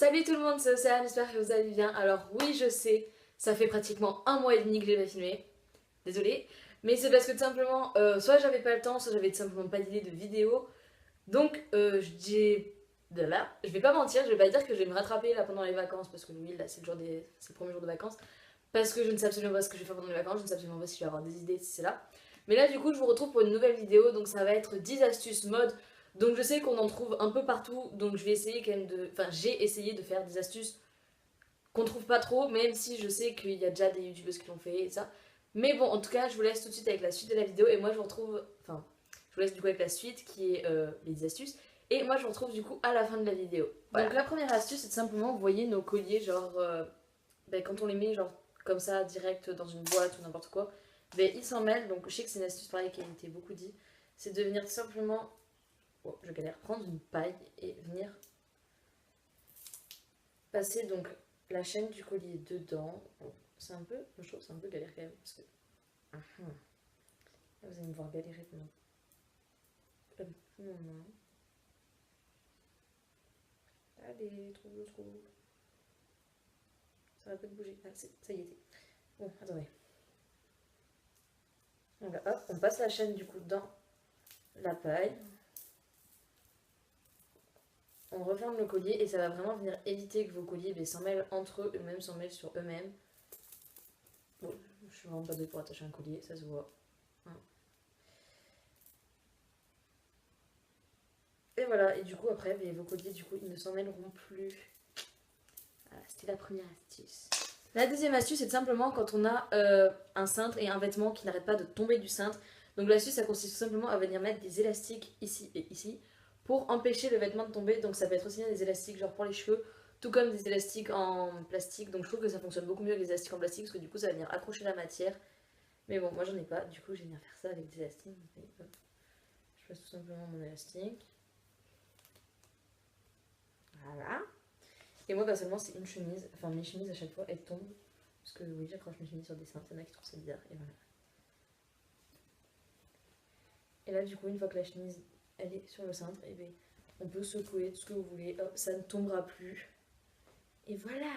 Salut tout le monde, c'est Océane, j'espère que vous allez bien. Alors oui, je sais, ça fait pratiquement un mois et demi que j'ai pas filmé. Désolée. Mais c'est parce que tout simplement, soit j'avais pas le temps, soit j'avais tout simplement pas d'idée de vidéo. Donc j'ai... De là, je vais pas mentir, je vais pas dire que je vais me rattraper là pendant les vacances, parce que oui, là c'est le premier jour de vacances. Parce que je ne sais absolument pas ce que je vais faire pendant les vacances, je ne sais absolument pas si je vais avoir des idées, si c'est là. Mais là, du coup, je vous retrouve pour une nouvelle vidéo, donc ça va être 10 astuces mode. Donc je sais qu'on en trouve un peu partout, donc je vais essayer quand même de... Enfin, j'ai essayé de faire des astuces qu'on trouve pas trop, même si je sais qu'il y a déjà des youtubeuses qui l'ont fait et ça. Mais bon, en tout cas, je vous laisse tout de suite avec la suite de la vidéo, et moi je vous retrouve... Enfin, je vous laisse du coup avec la suite, qui est les 10 astuces. Et moi je vous retrouve du coup à la fin de la vidéo. Voilà. Donc la première astuce, c'est de simplement, vous voyez nos colliers, genre... ben, quand on les met genre comme ça direct dans une boîte ou n'importe quoi, ben, ils s'en mêlent. Donc je sais que c'est une astuce pareil qui a été beaucoup dit. C'est de venir tout simplement, oh, je galère, prendre une paille et venir passer donc la chaîne du collier dedans. Bon, c'est un peu, je trouve que c'est un peu galère quand même parce que là, vous allez me voir galérer pendant un moment. Allez, trouve. Ça va pas de bouger. Ah, ça y était. Bon, attendez. Donc là, hop, on passe la chaîne du coup dans la paille. On referme le collier et ça va vraiment venir éviter que vos colliers s'en mêlent entre eux, eux-mêmes s'en mêlent sur eux-mêmes. Bon, je suis vraiment pas douée pour attacher un collier, ça se voit. Et voilà, et du coup après, vos colliers du coup ils ne s'en mêleront plus. Voilà, c'était la première astuce. La deuxième astuce, c'est simplement quand on a un cintre et un vêtement qui n'arrête pas de tomber du cintre. Donc l'astuce, ça consiste tout simplement à venir mettre des élastiques ici et ici pour empêcher le vêtement de tomber. Donc ça peut être aussi bien des élastiques genre pour les cheveux, tout comme des élastiques en plastique. Donc je trouve que ça fonctionne beaucoup mieux que les élastiques en plastique parce que du coup ça va venir accrocher la matière. Mais bon, moi j'en ai pas, du coup je vais venir faire ça avec des élastiques. Je passe tout simplement mon élastique. Voilà. Et moi personnellement c'est une chemise, enfin mes chemises à chaque fois elles tombent. Parce que oui, j'accroche mes chemises sur des cintres, il y en a qui trouvent ça bizarre, et voilà. Et là, du coup, une fois que la chemise elle est sur le cintre, et bien, on peut secouer tout ce que vous voulez, hop, ça ne tombera plus. Et voilà.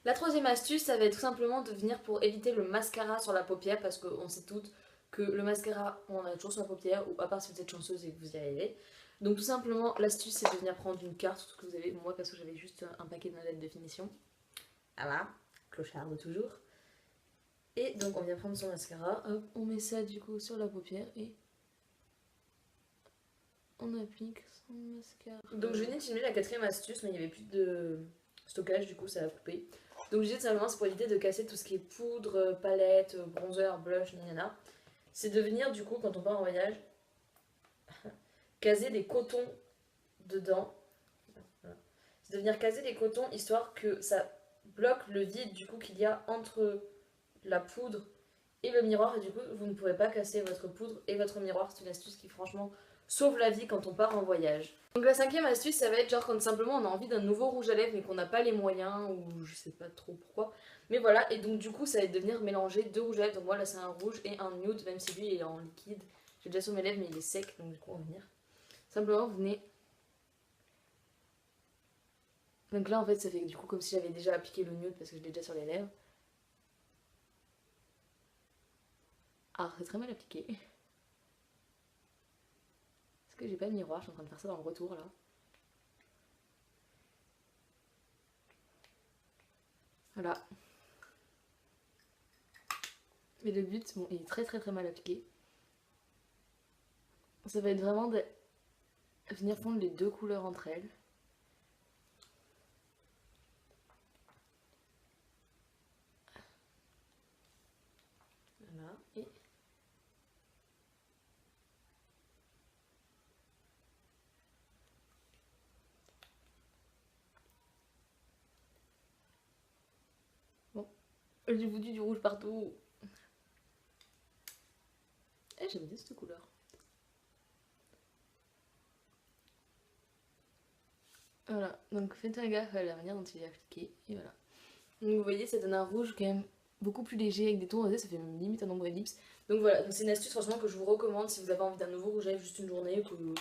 La troisième astuce, ça va être tout simplement de venir pour éviter le mascara sur la paupière, parce qu'on sait toutes que le mascara, on en a toujours sur la paupière, ou à part si vous êtes chanceuse et que vous y arrivez. Donc tout simplement, l'astuce, c'est de venir prendre une carte, tout ce que vous avez. Moi, parce que j'avais juste un paquet de notes de finition. Voilà, clocharde toujours. Et donc on vient prendre son mascara, hop, on met ça du coup sur la paupière et on applique son mascara. Donc je venais de filmer la quatrième astuce, mais il n'y avait plus de stockage, du coup ça a coupé. Donc je disais simplement c'est pour éviter de casser tout ce qui est poudre, palette, bronzer, blush, nanana. C'est de venir du coup quand on part en voyage, caser des cotons dedans. Voilà. C'est de venir caser des cotons histoire que ça bloque le vide du coup qu'il y a entre la poudre et le miroir, et du coup vous ne pourrez pas casser votre poudre et votre miroir. C'est une astuce qui franchement sauve la vie quand on part en voyage. Donc la cinquième astuce, ça va être genre quand simplement on a envie d'un nouveau rouge à lèvres mais qu'on n'a pas les moyens, ou je sais pas trop pourquoi, mais voilà. Et donc du coup ça va être de venir mélanger deux rouges à lèvres. Donc moi là c'est un rouge et un nude, même si lui il est en liquide. J'ai déjà sur mes lèvres mais il est sec, donc du coup on va venir simplement vous venez. Donc là en fait ça fait du coup comme si j'avais déjà appliqué le nude parce que je l'ai déjà sur les lèvres. Ah, c'est très mal appliqué. Est-ce que j'ai pas de miroir? Je suis en train de faire ça dans le retour là. Voilà. Mais le but, bon, il est très mal appliqué. Ça va être vraiment de venir fondre les deux couleurs entre elles. Voilà. Et bon, j'ai foutu du rouge partout. Eh, j'aime bien cette couleur. Voilà, donc faites un gaffe à la manière dont il est appliqué. Et voilà. Donc vous voyez, ça donne un rouge quand même beaucoup plus léger avec des tons rosés, ça fait même limite un ombre ellipse. Donc voilà, donc c'est une astuce franchement que je vous recommande si vous avez envie d'un nouveau rouge à lèvres juste une journée, que vous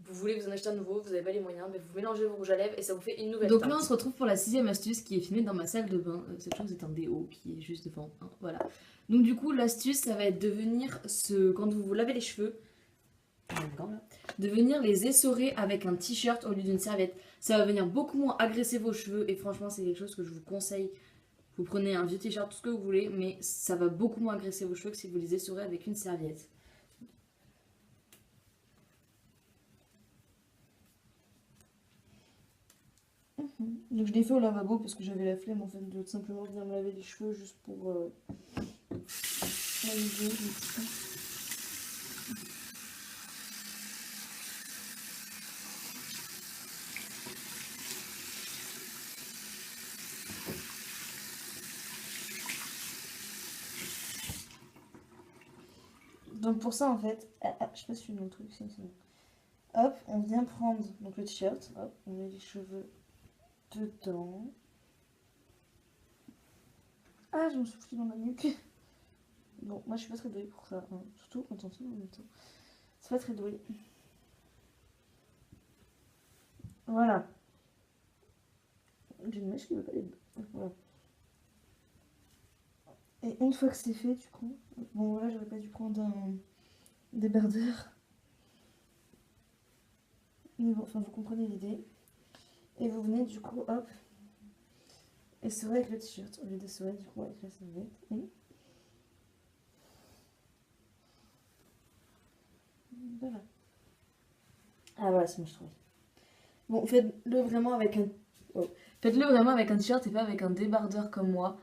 vous voulez vous en acheter un nouveau, vous n'avez pas les moyens, mais vous mélangez vos rouges à lèvres et ça vous fait une nouvelle Donc teinte. là on se retrouve pour la 6ème astuce qui est filmée dans ma salle de bain. Cette chose est un déo qui est juste devant, hein, voilà. Donc du coup l'astuce ça va être de venir, quand vous vous lavez les cheveux, de venir les essorer avec un t-shirt au lieu d'une serviette. Ça va venir beaucoup moins agresser vos cheveux et franchement c'est quelque chose que je vous conseille. Vous prenez un vieux t-shirt, tout ce que vous voulez, mais ça va beaucoup moins agresser vos cheveux que si vous les essorez avec une serviette. Donc je l'ai fait au lavabo parce que j'avais la flemme en fait de simplement venir me laver les cheveux juste pour m'amuser. Donc pour ça en fait, je sais pas si je suis dans le truc, c'est bon. Hop, on vient prendre donc le t-shirt, hop, on met les cheveux dedans. Ah, je me suis pris dans la nuque. Bon, moi je suis pas très douée pour ça, hein. Surtout quand on filme en même temps. C'est pas très doué. Voilà. J'ai une mèche qui veut pas les deux. Voilà. Et une fois que c'est fait, du coup, bon voilà, j'aurais pas dû prendre un débardeur. Mais bon, enfin vous comprenez l'idée. Et vous venez du coup, hop, essorer avec le t-shirt au lieu d'essorer du coup avec la serviette. Et voilà. Ah voilà, c'est moi je trouve. Bon, faites-le vraiment avec un. Oh. Faites-le vraiment avec un t-shirt et pas avec un débardeur comme moi.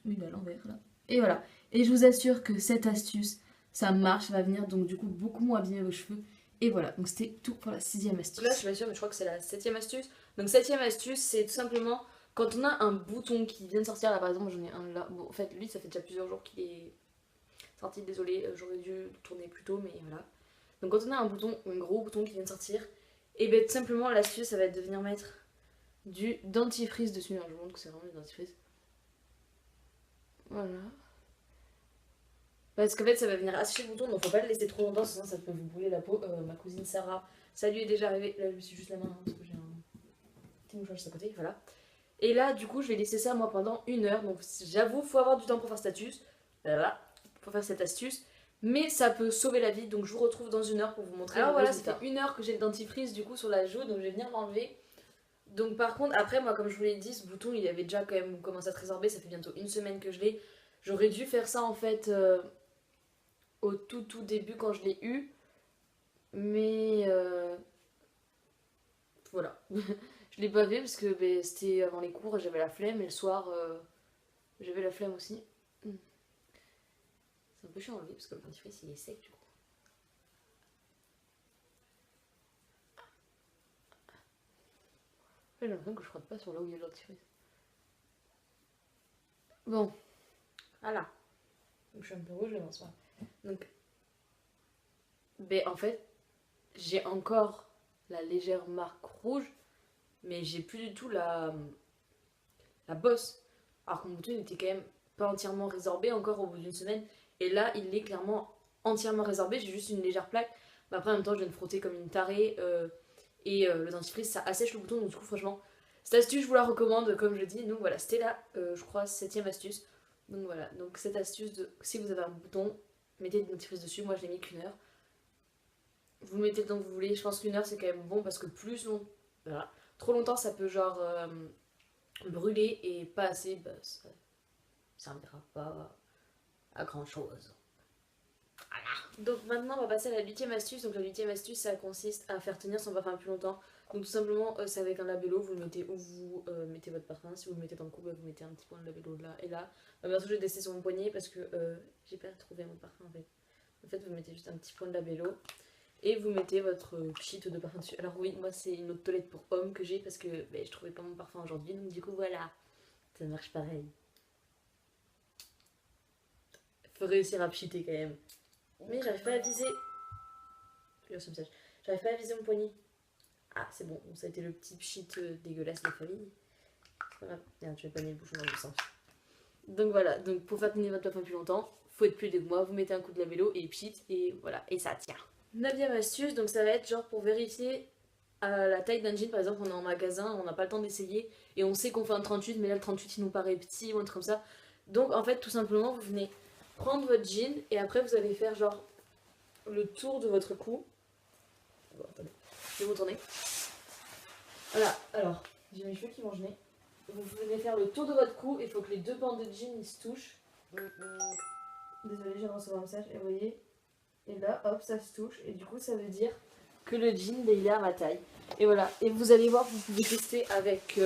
Oui, il est à l'envers là. Et voilà. Et je vous assure que cette astuce, ça marche, ça va venir donc du coup beaucoup moins abîmer vos cheveux. Et voilà, donc c'était tout pour la 6ème astuce. Là, je suis pas sûre, mais je crois que c'est la 7ème astuce. Donc, 7ème astuce, c'est tout simplement quand on a un bouton qui vient de sortir. Là, par exemple, j'en ai un là. Bon, en fait, lui, ça fait déjà plusieurs jours qu'il est sorti. Désolée, j'aurais dû le tourner plus tôt, mais voilà. Donc, quand on a un bouton, un gros bouton qui vient de sortir, et bien tout simplement, l'astuce, ça va être de venir mettre du dentifrice dessus. Alors, je vous montre que c'est vraiment du dentifrice. Voilà. Parce qu'en fait, ça va venir assécher le bouton, donc faut pas le laisser trop longtemps, sinon ça peut vous brûler la peau. Ma cousine Sarah, ça lui est déjà arrivé. Là, je me suis juste la main, hein, parce que j'ai un petit mouchoir juste à côté, voilà. Et là, du coup, je vais laisser ça moi pendant 1 heure. Donc, j'avoue, faut avoir du temps pour faire cette astuce. Voilà, pour faire cette astuce. Mais ça peut sauver la vie, donc je vous retrouve dans 1 heure pour vous montrer. Alors voilà, ça fait 1 heure que j'ai le dentifrice du coup sur la joue, donc je vais venir l'enlever. Donc par contre, après, moi, comme je vous l'ai dit, ce bouton, il avait déjà quand même commencé à se résorber. Ça fait bientôt 1 semaine que je l'ai. J'aurais dû faire ça en fait au tout début quand je l'ai eu. Mais voilà. Je l'ai pas fait parce que c'était avant les cours et j'avais la flemme. Et le soir, j'avais la flemme aussi. C'est un peu chiant à enlever parce que le dentifrice il est sec du coup. J'ai l'impression que je frotte pas sur là où il y a le dentifrice. Bon, voilà. Donc, je suis un peu rouge, mais bon, c'est pas grave. Donc, en fait, j'ai encore la légère marque rouge, mais j'ai plus du tout la bosse. Alors que mon bouton était quand même pas entièrement résorbé encore au bout d'1 semaine. Et là, il est clairement entièrement résorbé. J'ai juste une légère plaque. Mais après, en même temps, je viens de frotter comme une tarée. Et le dentifrice, ça assèche le bouton. Donc, du coup, franchement, cette astuce, je vous la recommande, comme je dis. Donc, voilà, c'était là, je crois, 7ème astuce. Donc, voilà. Donc, cette astuce, si vous avez un bouton, mettez du dentifrice dessus. Moi, je l'ai mis qu'1 heure. Vous mettez le temps que vous voulez. Je pense qu'1 heure, c'est quand même bon parce que plus long. Voilà. Trop longtemps, ça peut genre brûler et pas assez, ça servira pas à grand chose. Voilà. Donc maintenant on va passer à la 8ème astuce. Donc la 8ème astuce ça consiste à faire tenir son parfum plus longtemps. Donc tout simplement c'est avec un labello, vous le mettez où vous mettez votre parfum. Si vous le mettez dans le cou, vous mettez un petit point de labello là et là. Bientôt je vais tester sur mon poignet parce que j'ai pas trouvé mon parfum en fait. En fait vous mettez juste un petit point de labello et vous mettez votre pchit de parfum dessus. Alors oui, moi c'est une autre toilette pour hommes que j'ai parce que je trouvais pas mon parfum aujourd'hui. Donc du coup voilà, ça marche pareil. Faut réussir à pchiter quand même. Mais j'arrive pas à viser. J'arrive pas à viser mon poignet. Ah, c'est bon. Ça a été le petit pchit dégueulasse de la famille. C'est pas grave. Merde, je vais pas mis le bouchon dans le sens. Donc voilà. Donc pour faire tenir votre parfum plus longtemps, faut être plus de moi. Vous mettez un coup de labello et pchit et voilà. Et ça tient. 9e astuce, donc ça va être genre pour vérifier la taille d'un jean. Par exemple, on est en magasin, on n'a pas le temps d'essayer et on sait qu'on fait un 38, mais là le 38 il nous paraît petit ou un truc comme ça. Donc en fait, tout simplement, vous venez prendre votre jean et après vous allez faire genre le tour de votre cou. Bon, attendez, je vais vous tourner. Voilà, alors, j'ai mes cheveux qui vont geler. Vous venez faire le tour de votre cou, il faut que les deux bandes de jean ils se touchent. Désolée, je viens de recevoir un message, et vous voyez, et là, hop, ça se touche, et du coup, ça veut dire que le jean, ben, il est à ma taille. Et voilà, et vous allez voir, vous pouvez tester avec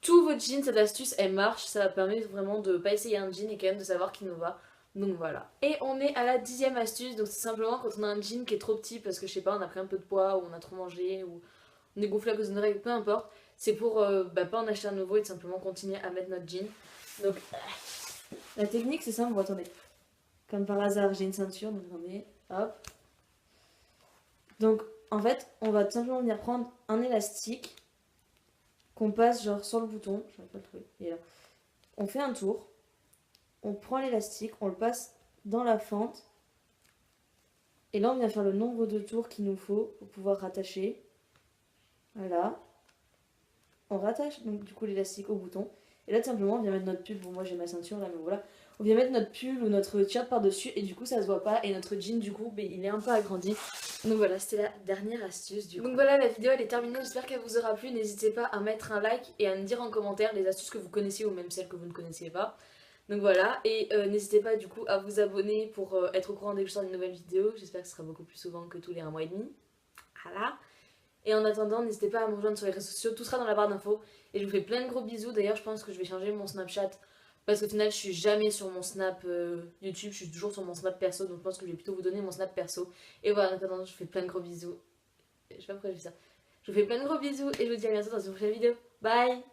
tout votre jean, cette astuce, elle marche, ça permet vraiment de pas essayer un jean et quand même de savoir qu'il nous va. Donc voilà. Et on est à la 10e astuce, donc c'est simplement quand on a un jean qui est trop petit parce que je sais pas, on a pris un peu de poids, ou on a trop mangé, ou on est gonflé à cause d'une règle, peu importe. C'est pour pas en acheter un nouveau et de simplement continuer à mettre notre jean. Donc la technique c'est simple, bon, attendez. Comme par hasard j'ai une ceinture, donc attendez, hop. Donc en fait on va tout simplement venir prendre un élastique qu'on passe genre sur le bouton, je vais pas le trouver, il est là. On fait un tour, on prend l'élastique, on le passe dans la fente. Et là on vient faire le nombre de tours qu'il nous faut pour pouvoir rattacher. Voilà. On rattache donc du coup l'élastique au bouton. Et là tout simplement on vient mettre notre pull. Bon moi j'ai ma ceinture là mais voilà. On vient mettre notre pull ou notre t-shirt par dessus et du coup ça se voit pas. Et notre jean du coup ben, il est un peu agrandi. Donc voilà, c'était la dernière astuce du coup. Donc voilà, la vidéo elle est terminée, j'espère qu'elle vous aura plu. N'hésitez pas à mettre un like et à me dire en commentaire les astuces que vous connaissez ou même celles que vous ne connaissiez pas. Donc voilà, et n'hésitez pas du coup à vous abonner pour être au courant dès que je sors une nouvelle vidéo. J'espère que ce sera beaucoup plus souvent que tous les 1 mois et demi. Voilà. Et en attendant, n'hésitez pas à me rejoindre sur les réseaux sociaux, tout sera dans la barre d'infos. Et je vous fais plein de gros bisous. D'ailleurs, je pense que je vais changer mon Snapchat. Parce qu'au final, je suis jamais sur mon Snap YouTube, je suis toujours sur mon Snap perso. Donc je pense que je vais plutôt vous donner mon Snap perso. Et voilà, en attendant, je vous fais plein de gros bisous. Je sais pas pourquoi je dis ça. Je vous fais plein de gros bisous et je vous dis à bientôt dans une prochaine vidéo. Bye!